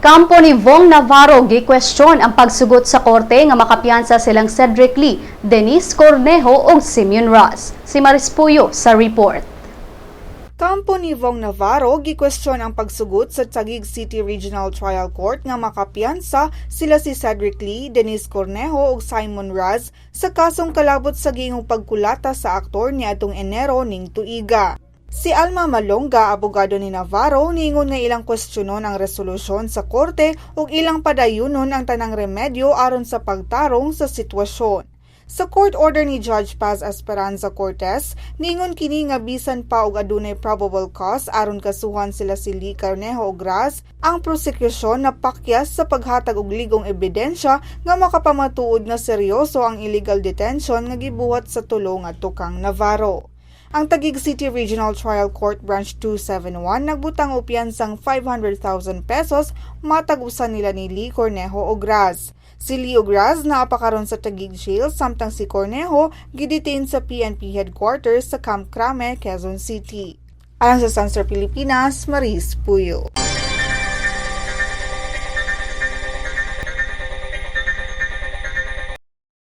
Kampo ni Vhong Navarro gi-kwestyon ang pagsugot sa korte nga makapiyansa silang Cedric Lee, Denise Cornejo ug Simeon Ross. Si Maris Puyo sa report. Kampo ni Vhong Navarro gi-kwestyon ang pagsugot sa Taguig City Regional Trial Court nga makapiyansa sila si Cedric Lee, Denise Cornejo ug Simon Ross sa kasong kalabot sa giingong pagkulata sa aktor niadtong Enero ning tuiga. Si Alma Malonga, abogado ni Navarro, niingon nga ilang kwestiyonon ang resolusyon sa korte ug ilang padayunon ang tanang remedyo aron sa pagtarong sa sitwasyon. Sa court order ni Judge Paz Esperanza Cortez, niingon kini nga bisan pa og adunay probable cause aron kasuhan sila si Lee, Cornejo ug Ross, ang prosekusyon napakyas sa paghatag og ligong ebidensya nga makapamatuod nga seryoso ang illegal detention nga gibuhat sa tulo nga tukang Navarro. Ang Taguig City Regional Trial Court Branch 271 nagbutang og piyansang 500,000 pesos matag usan nila ni Lee, Cornejo ug Ross. Si Lee ug Ross naapakaron sa Taguig Jail samtang si Cornejo gidetain sa PNP headquarters sa Camp Crame, Quezon City. Alang sa Sun.Star Pilipinas, Maris Puyo.